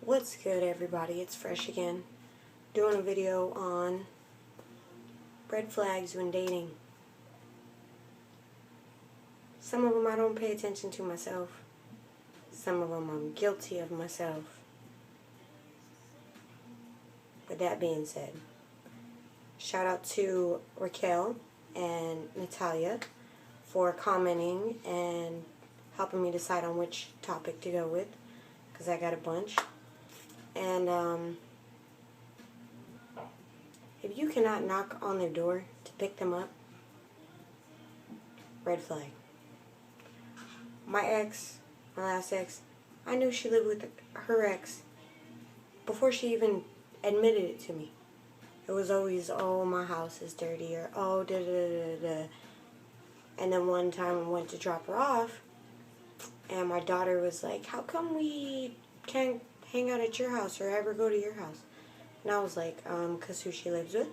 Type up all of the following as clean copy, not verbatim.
What's good, everybody? It's Fresh again, doing a video on red flags when dating. Some of them I don't pay attention to myself. Some of them I'm guilty of myself. With that being said, shout out to Raquel and Natalia for commenting and helping me decide on which topic to go with, because I got a bunch. And if you cannot knock on their door to pick them up, red flag. My last ex, I knew she lived with her ex before she even admitted it to me. It was always, oh, my house is dirty, or oh, da da da da da. And then one time I went to drop her off, and my daughter was like, how come we can't hang out at your house or ever go to your house? And I was like, 'cause who she lives with.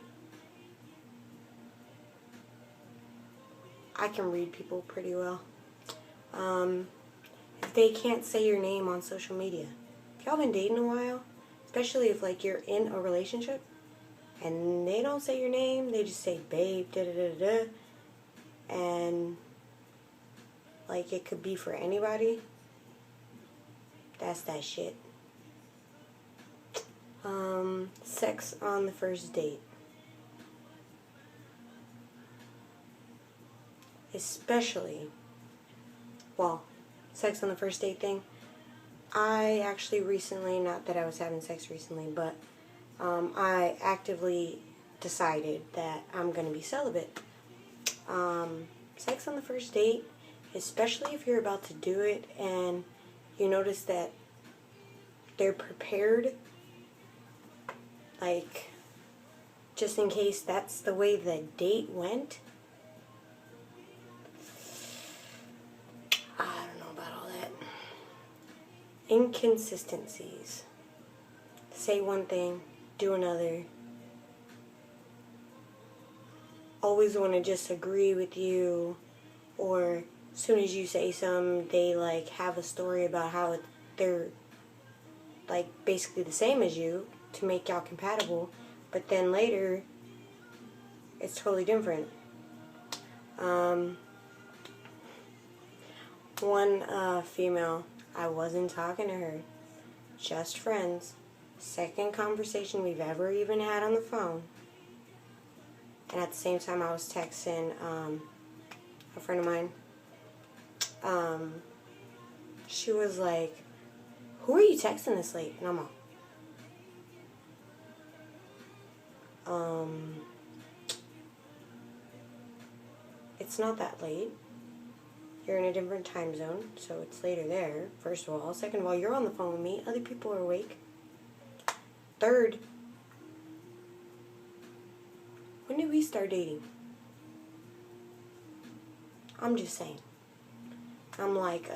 I can read people pretty well. If they can't say your name on social media, if y'all been dating a while, especially if like you're in a relationship and they don't say your name, they just say babe, da da da da, and like it could be for anybody, that's that shit. Sex on the first date. Especially, well, sex on the first date thing. I actually recently, not that I was having sex recently, but I actively decided that I'm going to be celibate. Sex on the first date, especially if you're about to do it and you notice that they're prepared, like, just in case that's the way the date went. I don't know about all that. Inconsistencies. Say one thing, do another. Always want to just agree with you, or as soon as you say something, they like have a story about how they're like basically the same as you to make y'all compatible, but then later it's totally different. One female, I wasn't talking to her, just friends. Second conversation we've ever even had on the phone. And at the same time I was texting a friend of mine. She was like, who are you texting this late? And I'm all, it's not that late. You're in a different time zone, so it's later there, first of all. Second of all, you're on the phone with me. Other people are awake. Third, when did we start dating? I'm just saying. I'm like,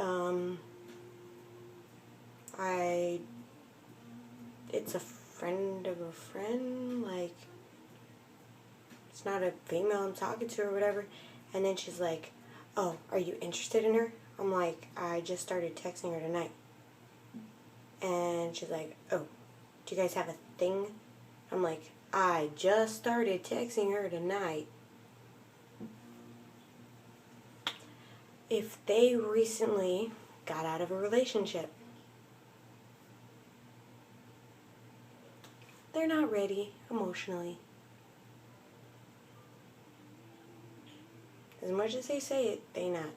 it's a friend of a friend, like, it's not a female I'm talking to or whatever. And then she's like, oh, are you interested in her? I'm like, I just started texting her tonight. And she's like, oh, do you guys have a thing? I'm like, I just started texting her tonight. If they recently got out of a relationship, they're not ready emotionally. As much as they say it, they not.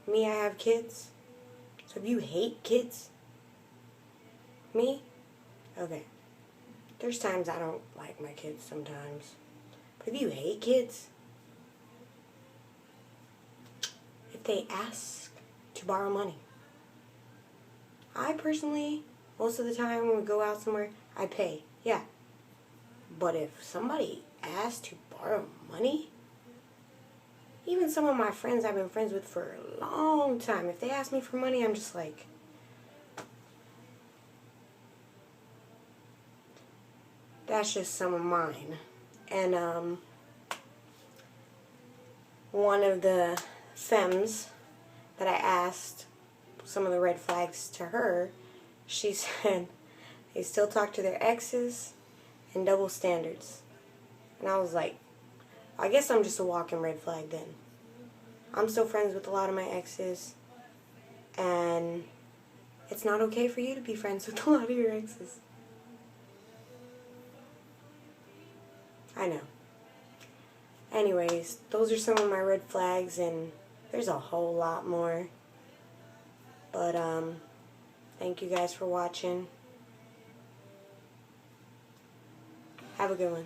Me, I have kids. So if you hate kids, me, okay. There's times I don't like my kids sometimes. But if you hate kids, if they ask to borrow money, I personally, most of the time when we go out somewhere, I pay. Yeah. But if somebody asks to borrow money, even some of my friends I've been friends with for a long time, if they ask me for money, I'm just like, that's just some of mine. And one of the femmes that I asked some of the red flags to her, She said they still talk to their exes and double standards. And I was like, I guess I'm just a walking red flag then. I'm still friends with a lot of my exes, and it's not okay for you to be friends with a lot of your exes. I know. Anyways, those are some of my red flags, and there's a whole lot more. But, thank you guys for watching. Have a good one.